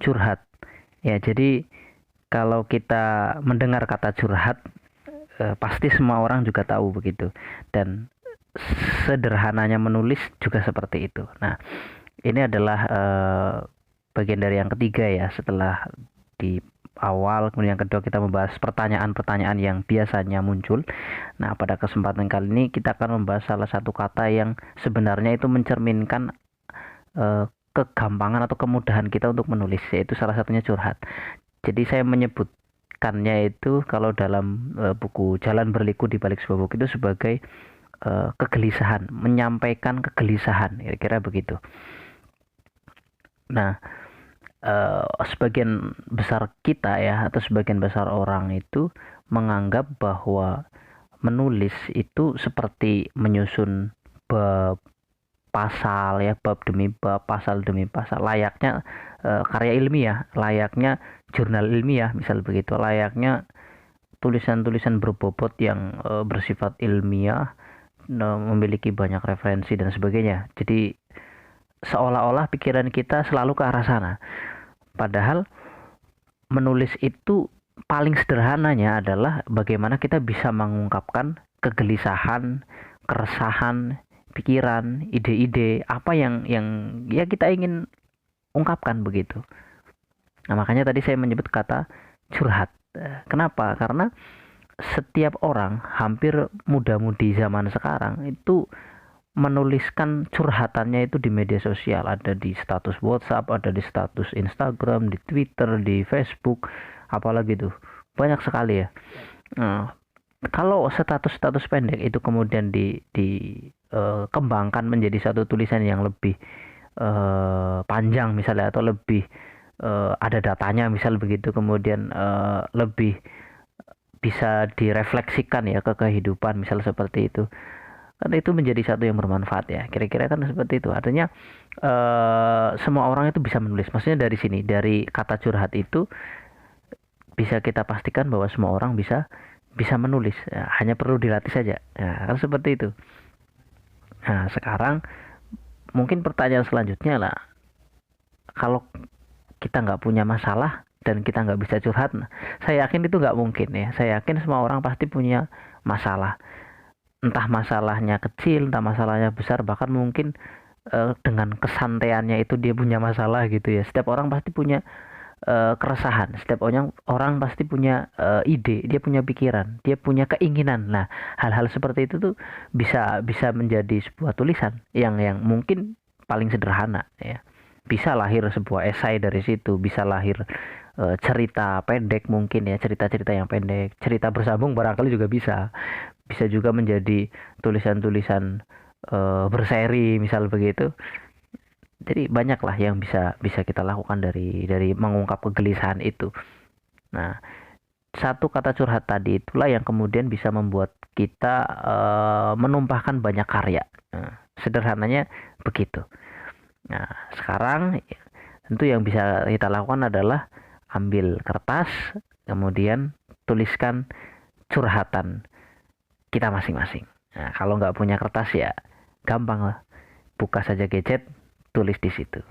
curhat. Ya, jadi kalau kita mendengar kata curhat, pasti semua orang juga tahu begitu. Dan sederhananya menulis juga seperti itu. Nah, ini adalah bagian dari yang ketiga ya, setelah di awal, kemudian yang kedua kita membahas pertanyaan-pertanyaan yang biasanya muncul. Nah, pada kesempatan kali ini kita akan membahas salah satu kata yang sebenarnya itu mencerminkan kegampangan atau kemudahan kita untuk menulis, yaitu salah satunya curhat. Jadi saya menyebutkannya itu kalau dalam buku Jalan Berliku di Balik Sebuah Buku itu sebagai kegelisahan, menyampaikan kegelisahan, kira-kira begitu. Nah, sebagian besar kita ya, atau sebagian besar orang itu menganggap bahwa menulis itu seperti menyusun bab pasal ya, bab demi bab, pasal demi pasal, layaknya karya ilmiah, layaknya jurnal ilmiah misal begitu, layaknya tulisan-tulisan berbobot yang bersifat ilmiah, memiliki banyak referensi dan sebagainya. Jadi seolah-olah pikiran kita selalu ke arah sana. Padahal menulis itu paling sederhananya adalah bagaimana kita bisa mengungkapkan kegelisahan, keresahan, pikiran, ide-ide apa yang ya kita ingin ungkapkan begitu. Nah, makanya tadi saya menyebut kata curhat. Kenapa? Karena setiap orang, hampir muda-mudi zaman sekarang itu menuliskan curhatannya itu di media sosial, ada di status WhatsApp, ada di status Instagram, di Twitter, di Facebook, apalagi tuh banyak sekali ya. Nah, kalau status-status pendek itu kemudian dikembangkan menjadi satu tulisan yang lebih panjang misalnya, atau lebih ada datanya misal begitu, kemudian lebih bisa direfleksikan ya ke kehidupan misal seperti itu, kan itu menjadi satu yang bermanfaat ya, kira-kira kan seperti itu. Artinya semua orang itu bisa menulis, maksudnya dari sini, dari kata curhat itu bisa kita pastikan bahwa semua orang bisa bisa menulis ya, hanya perlu dilatih saja ya, kan seperti itu. Nah, sekarang mungkin pertanyaan selanjutnya lah, kalau kita nggak punya masalah dan kita nggak bisa curhat, nah, saya yakin itu nggak mungkin ya. Saya yakin semua orang pasti punya masalah, entah masalahnya kecil, entah masalahnya besar, bahkan mungkin dengan kesantaiannya itu dia punya masalah gitu ya. Setiap orang pasti punya keresahan, setiap orang pasti punya ide, dia punya pikiran, dia punya keinginan. Nah, hal-hal seperti itu tuh bisa bisa menjadi sebuah tulisan yang mungkin paling sederhana ya. Bisa lahir sebuah esai dari situ, bisa lahir cerita pendek mungkin ya, cerita-cerita yang pendek, cerita bersambung barangkali juga bisa. Bisa juga menjadi tulisan-tulisan berseri misal begitu. Jadi banyaklah yang bisa bisa kita lakukan dari mengungkap kegelisahan itu. Nah, satu kata curhat tadi itulah yang kemudian bisa membuat kita menumpahkan banyak karya. Nah, sederhananya begitu. Nah, sekarang tentu yang bisa kita lakukan adalah ambil kertas, kemudian tuliskan curhatan kita masing-masing. Nah, kalau nggak punya kertas ya gampang lah, buka saja gadget, tulis di situ.